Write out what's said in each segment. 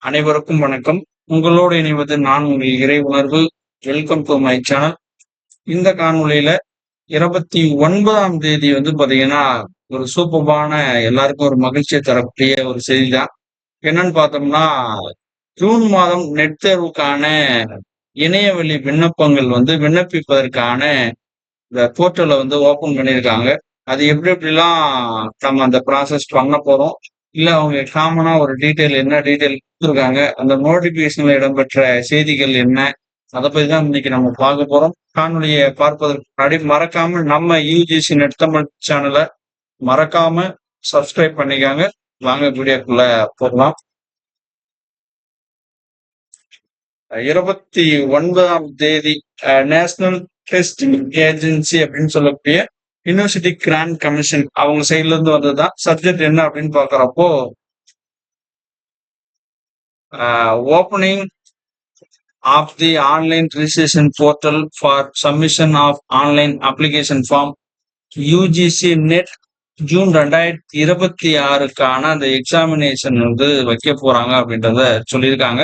அனைவருக்கும் வணக்கம். உங்களோடு இணைவது நான் உங்கள் இறை உணர்வு. Welcome to my channel. இந்த காணொளியில 29ஆம் தேதி பாத்தீங்கன்னா, ஒரு சூப்பர்பான எல்லாருக்கும் ஒரு மகிழ்ச்சிய தரக்கூடிய ஒரு செய்தி தான். என்னன்னு பார்த்தோம்னா, ஜூன் மாதம் நெட் தேர்வுக்கான இணையவழி விண்ணப்பங்கள் விண்ணப்பிப்பதற்கான இந்த போர்ட்டல ஓப்பன் பண்ணியிருக்காங்க. அது எப்படி எப்படிலாம் நம்ம அந்த ப்ராசஸ் பண்ண போறோம். இல்ல அவங்க காமனா ஒரு என்ன டீட்டெயில் குடுத்துருக்காங்க. அந்த நோட்டிஃபிகேஷன்ல இடம்பெற்ற செய்திகள் என்ன? அத பத்தி தான் இன்னைக்கு நம்ம பார்க்க போறோம். காணொளிய பார்ப்பதற்கு முன்னாடி மறக்காம நம்ம யுஜிசி நெட் தமிழ் சேனல மறக்காம சப்ஸ்கிரைப் பண்ணிக்கங்க. வாங்க வீடியோக்குள்ள போகலாம். 29ஆம் தேதி நேஷனல் டெஸ்டிங் ஏஜென்சி அப்படின்னு சொல்லக்கூடிய யூனிவர்சிட்டி கிராண்ட் கமிஷன் அவங்க சைட்ல இருந்து வந்ததுதான். சப்ஜெக்ட் என்ன அப்படின்னு பாக்குறப்போ, opening of the online registration portal for submission of online application form UGC NET June 2026க்கான அந்த எக்ஸாமினேஷன் வைக்க போறாங்க அப்படின்றத சொல்லியிருக்காங்க.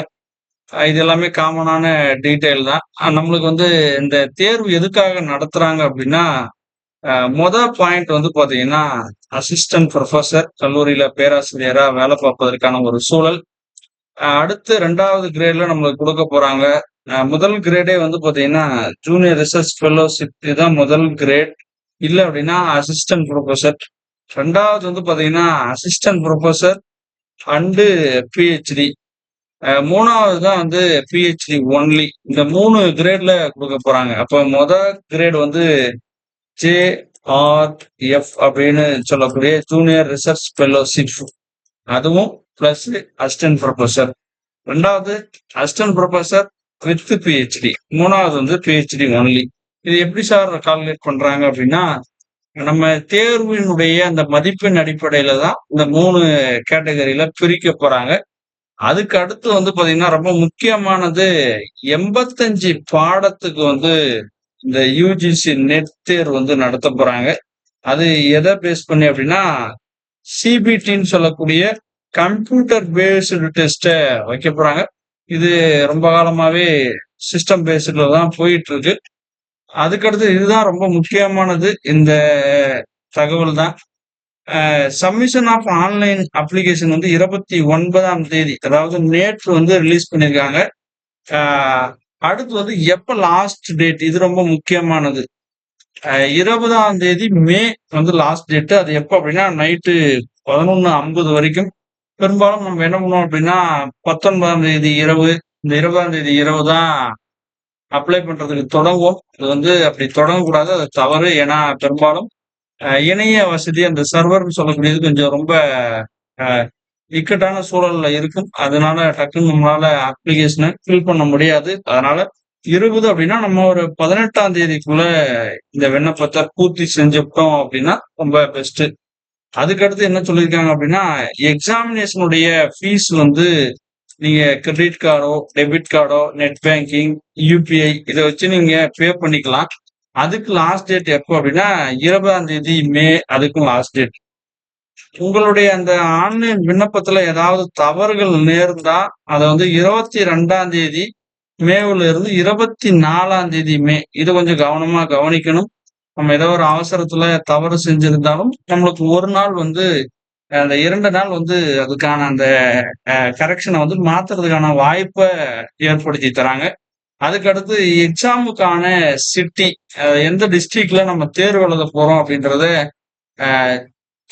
இது எல்லாமே காமனான டீட்டெயில் தான். நம்மளுக்கு இந்த தேர்வு எதுக்காக நடத்துறாங்க அப்படின்னா, பாயிண்ட் பாத்தீங்கன்னா, அசிஸ்டன்ட் ப்ரொஃபசர் கல்லூரியில பேராசிரியரா வேலை பார்ப்பதற்கான ஒரு சூழல். அடுத்து 2வது கிரேட்ல நம்மளுக்கு கொடுக்க போறாங்க. முதல் கிரேடே பாத்தீங்கன்னா, ஜூனியர் ரிசர்ச் ஃபெல்லோஷிப் இதுதான் முதல் கிரேட். இல்ல அப்படின்னா அசிஸ்டன்ட் ப்ரொஃபசர். 2வது பாத்தீங்கன்னா அசிஸ்டன்ட் ப்ரொஃபசர் அண்டு பிஹெச்டி. 3வது தான் பிஹெச்டி ஒன்லி. இந்த 3 கிரேட்ல கொடுக்க போறாங்க. அப்ப கிரேட் ஜேஆர்எஃப் அப்படின்னு சொல்லக்கூடிய ஜூனியர் ரிசர்ச் ஃபெல்லோஷிப், அதுவும் பிளஸ் அசிஸ்டன்ட் ப்ரொஃபசர். 2வது அசிஸ்டன்ட் ப்ரொஃபசர் வித் பிஹெச்டி. 3வது பிஹெச்டி ஒன்லி. இது எப்படி சார் கால்குலேட் பண்றாங்க அப்படின்னா, நம்ம தேர்வினுடைய அந்த மதிப்பெண் அடிப்படையில தான் இந்த 3 கேட்டகரியில பிரிக்க போறாங்க. அதுக்கு அடுத்து பாத்தீங்கன்னா ரொம்ப முக்கியமானது 85 பாடத்துக்கு இந்த யுஜிசி நெட் தேர்வு நடத்த போறாங்க. அது எதை பேஸ் பண்ணி அப்படின்னா, சிபிடின்னு சொல்லக்கூடிய கம்ப்யூட்டர் பேஸ்டு டெஸ்ட வைக்க போறாங்க. இது ரொம்ப காலமாவே சிஸ்டம் பேஸ்ட்ல தான் போயிட்டு இருக்கு. அதுக்கடுத்து இதுதான் ரொம்ப முக்கியமானது. இந்த தகவல் தான். சப்மிஷன் ஆஃப் ஆன்லைன் அப்ளிகேஷன் 29ஆம் தேதி, அதாவது நேற்று ரிலீஸ் பண்ணியிருக்காங்க. அடுத்து எப்ப லாஸ்ட் டேட், இது ரொம்ப முக்கியமானது. 20ஆம் தேதி மே லாஸ்ட் டேட். அது எப்ப அப்படின்னா நைட்டு 11:50 வரைக்கும். பெரும்பாலும் நம்ம என்ன பண்ணுவோம் அப்படின்னா 19ஆம் தேதி இரவு, இந்த 20ஆம் தேதி இரவு தான் அப்ளை பண்றதுக்கு தொடங்குவோம். இது அப்படி தொடங்கக்கூடாது, அது தவறு. ஏன்னா பெரும்பாலும் இணைய வசதி அந்த சர்வர்னு சொல்லக்கூடியது கொஞ்சம் ரொம்ப இக்கட்டான சூழல்ல இருக்கும். அதனால டக்குன்னு நம்மளால அப்ளிகேஷனை ஃபில் பண்ண முடியாது. அதனால 20 அப்படின்னா நம்ம ஒரு 18ஆம் தேதிக்குள்ள இந்த விண்ணப்பத்தை பூர்த்தி செஞ்சுட்டோம் அப்படின்னா ரொம்ப பெஸ்ட். அதுக்கடுத்து என்ன சொல்லியிருக்காங்க அப்படின்னா, எக்ஸாமினேஷனுடைய ஃபீஸ் நீங்க கிரெடிட் கார்டோ, டெபிட் கார்டோ, நெட் பேங்கிங், யூபிஐ இதை வச்சு நீங்க பே பண்ணிக்கலாம். அதுக்கு லாஸ்ட் டேட் எப்போ அப்படின்னா 20ஆம் தேதி மே. அதுக்கும் லாஸ்ட் டேட். உங்களுடைய அந்த ஆன்லைன் விண்ணப்பத்துல ஏதாவது தவறுகள் நேர்ந்தா அதை 22ஆம் தேதி மேவுல இருந்து 24ஆம் தேதி மே, இது கொஞ்சம் கவனமா கவனிக்கணும். நம்ம ஏதோ ஒரு அவசரத்துல தவறு செஞ்சிருந்தாலும் நம்மளுக்கு ஒரு நாள் அந்த 2 நாள் அதுக்கான அந்த கரெக்ஷனை மாத்துறதுக்கான வாய்ப்பை ஏற்படுத்தி தராங்க. அதுக்கடுத்து எக்ஸாமுக்கான சிட்டி, எந்த டிஸ்ட்ரிக்ட்ல நம்ம தேர்வு எழுத போறோம் அப்படின்றத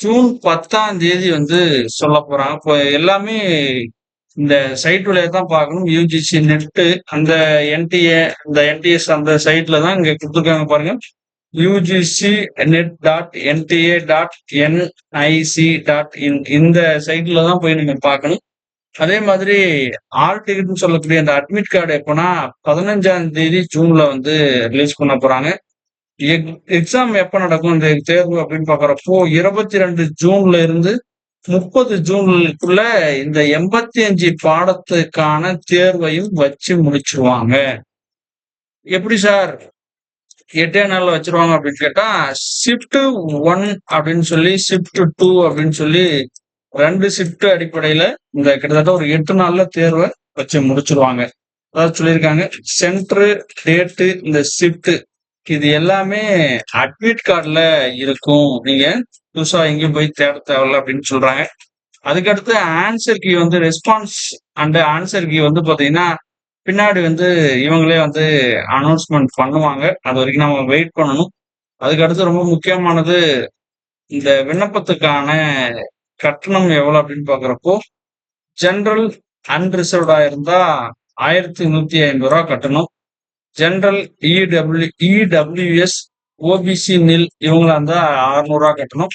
ஜூன் 10ஆம் தேதி சொல்ல போறாங்க. இப்போ எல்லாமே இந்த சைட் வழியா தான் பார்க்கணும். யூஜிசி நெட்டு அந்த என்டிஏ, இந்த என்டிஎஸ் அந்த சைட்ல தான் இங்க கொடுத்துருக்காங்க பாருங்க. யூஜிசி net.nta.nic.in இந்த சைட்ல தான் போய் நீங்க பார்க்கணும். அதே மாதிரி ஆல் டிக்கெட்னு சொல்லக்கூடிய அந்த அட்மிட் கார்டு எப்போனா 15ஆம் தேதி ஜூன்ல ரிலீஸ் பண்ண போறாங்க. எக்ஸாம் எப்ப நடக்கும் இந்த தேர்வு அப்படின்னு பாக்குறப்போ 22 ஜூன்ல இருந்து 30 ஜூனுக்குள்ள இந்த 85 பாடத்துக்கான தேர்வையும் வச்சு முடிச்சிருவாங்க. எப்படி சார் 8 நாள்ல வச்சிருவாங்க அப்படின்னு கேட்டா, ஷிஃப்ட் 1 அப்படின்னு சொல்லி, ஷிஃப்ட் 2 அப்படின்னு சொல்லி 2 ஷிஃப்ட் அடிப்படையில இந்த கிட்டத்தட்ட ஒரு 8 நாள்ல தேர்வை வச்சு முடிச்சிருவாங்க. அதாவது சொல்லியிருக்காங்க, சென்டரு, டேட்டு, இந்த ஷிஃப்ட் இது எல்லாமே அட்மிட் கார்டுல இருக்கும். நீங்க புதுசா எங்கேயும் போய் தேட தேவையில்ல அப்படின்னு சொல்றாங்க. அதுக்கடுத்து ஆன்சர் கீ வந்து ரெஸ்பான்ஸ் அண்ட் ஆன்சர் கீ வந்து பாத்தீங்கன்னா பின்னாடி வந்து இவங்களே வந்து அனௌன்ஸ்மெண்ட் பண்ணுவாங்க. அது வரைக்கும் நம்ம வெயிட் பண்ணணும். அதுக்கடுத்து ரொம்ப முக்கியமானது இந்த விண்ணப்பத்துக்கான கட்டணம் எவ்வளவு அப்படின்னு பாக்குறப்போ, ஜெனரல் அன்ரிசர்வ்டா இருந்தா ரூ. 1150 கட்டணும். ஜெனரல் இடபிள்யூஎஸ், ஓபிசி நில் இவங்களா இருந்தா ரூ. 600 கட்டணும்.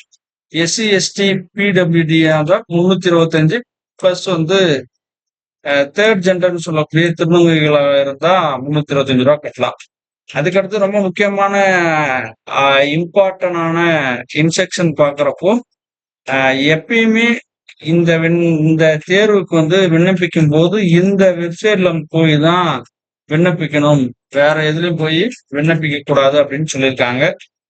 எஸ்சி, எஸ்டி, பிடபிள்யூடி இருந்தா 325 பிளஸ் வந்து தேர்ட் ஜெண்டர்னு சொல்லக்கூடிய திருநங்கைகளா இருந்தா ரூ. 325 கட்டலாம். அதுக்கடுத்து ரொம்ப முக்கியமான இம்பார்ட்டன்டான இன்ஸ்ட்ரக்ஷன் பாக்குறப்போ, எப்பயுமே இந்த தேர்வுக்கு வந்து விண்ணப்பிக்கும் போது இந்த வெப்சைட்ல போய் தான் விண்ணப்பிக்கணும். வேற எதுலயும் போய் விண்ணப்பிக்க கூடாது அப்படின்னு சொல்லியிருக்காங்க.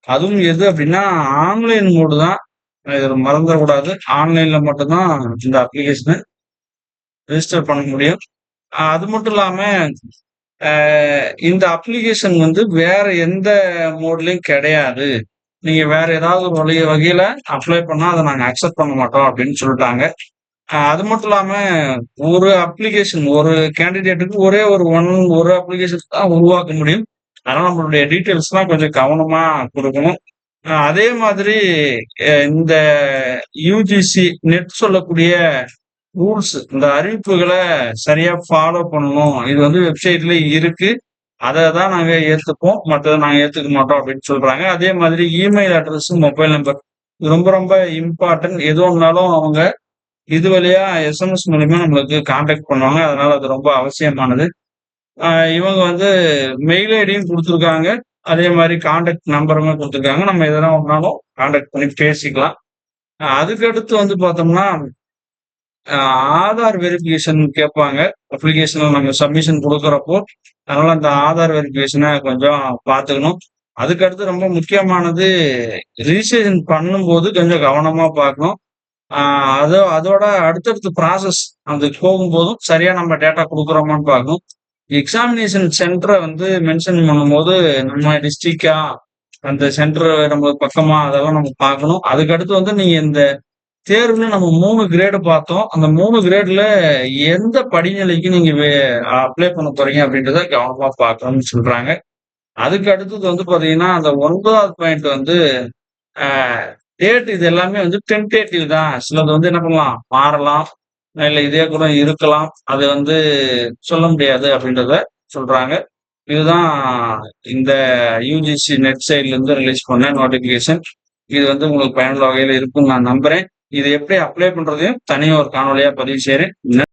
அதுவும் எது அப்படின்னா ஆன்லைன் மோடு தான். இதை மறந்துடக்கூடாது. ஆன்லைன்ல மட்டும்தான் இந்த அப்ளிகேஷனை ரெஜிஸ்டர் பண்ண முடியும். அது மட்டும் இல்லாம இந்த அப்ளிகேஷன் வந்து வேற எந்த மோட்லயும் கிடையாது. நீங்க வேற ஏதாவது ஒரு வகையில அப்ளை பண்ணா அதை நாங்க அக்செப்ட் பண்ண மாட்டோம் அப்படின்னு சொல்லிட்டாங்க. அது மட்டும் இல்லாம ஒரு அப்ளிகேஷன் ஒரு கேண்டிடேட்டுக்கு ஒரு அப்ளிகேஷன் தான் உருவாக்க முடியும். அதனால நம்மளுடைய டீட்டெயில்ஸ் எல்லாம் கொஞ்சம் கவனமா கொடுக்கணும். அதே மாதிரி இந்த யுஜிசி நெட் சொல்லக்கூடிய ரூல்ஸ் இந்த அறிவிப்புகளை சரியா ஃபாலோ பண்ணணும். இது வந்து வெப்சைட்ல இருக்கு. அதை தான் நாங்க ஏத்துப்போம். மற்றதை நாங்க ஏத்துக்க மாட்டோம் அப்படின்னு சொல்றாங்க. அதே மாதிரி இமெயில் அட்ரஸ், மொபைல் நம்பர் ரொம்ப ரொம்ப இம்பார்ட்டன்ட். எது ஒன்னாலும் அவங்க இது வழியா எஸ்எம்எஸ் மூலியமா நம்மளுக்கு கான்டாக்ட் பண்ணுவாங்க. அதனால அது ரொம்ப அவசியமானது. இவங்க வந்து மெயில் ஐடியும் கொடுத்துருக்காங்க. அதே மாதிரி கான்டாக்ட் நம்பருமே கொடுத்துருக்காங்க. நம்ம எதனா ஒன்னாலும் கான்டாக்ட் பண்ணி பேசிக்கலாம். அதுக்கு அடுத்து வந்து பார்த்தோம்னா ஆதார் வெரிஃபிகேஷன் கேட்பாங்க. அப்ளிகேஷன்ல நம்ம சப்மிஷன் கொடுக்குறப்போ, அதனால அந்த ஆதார் வெரிஃபிகேஷனை கொஞ்சம் பார்த்துக்கணும். அதுக்கடுத்து ரொம்ப முக்கியமானது ரிஜிஸ்ட்ரேஷன் பண்ணும்போது கொஞ்சம் கவனமா பார்க்கணும். அதோட அடுத்தடுத்த ப்ராசஸ் அதுக்கு போகும்போதும் சரியா நம்ம டேட்டா கொடுக்குறோமான்னு பார்க்கணும். எக்ஸாமினேஷன் சென்டரை வந்து மென்ஷன் பண்ணும்போது நம்ம டிஸ்ட்ரிக்டா அந்த சென்டர் நம்ம பக்கமா அதெல்லாம் நம்ம பார்க்கணும். அதுக்கடுத்து வந்து நீங்க இந்த தேர்வுல நம்ம 3 கிரேடு பார்த்தோம். அந்த 3 கிரேட்ல எந்த படிநிலைக்கு நீங்க அப்ளை பண்ண போறீங்க அப்படின்றத கவனமா பார்க்கணும்னு சொல்றாங்க. அதுக்கு அடுத்தது வந்து பாத்தீங்கன்னா அந்த 9வது பாயிண்ட் வந்து டேட் இது எல்லாமே வந்து டென்டேட்டிவ் தான். சிலது வந்து என்ன பண்ணலாம், மாறலாம், இல்ல இதே கூட இருக்கலாம். அது வந்து சொல்ல முடியாது அப்படின்றத சொல்றாங்க. இதுதான் இந்த யுஜிசி நெட் சைட்ல இருந்து ரிலீஸ் பண்ண நோட்டிபிகேஷன். இது வந்து உங்களுக்கு பயனுள்ள வகையில இருக்கும்னு நான் நம்புறேன். இது எப்படி அப்ளை பண்றதையும் தனியா ஒரு காணொலியா பதிவு செய்றேன்.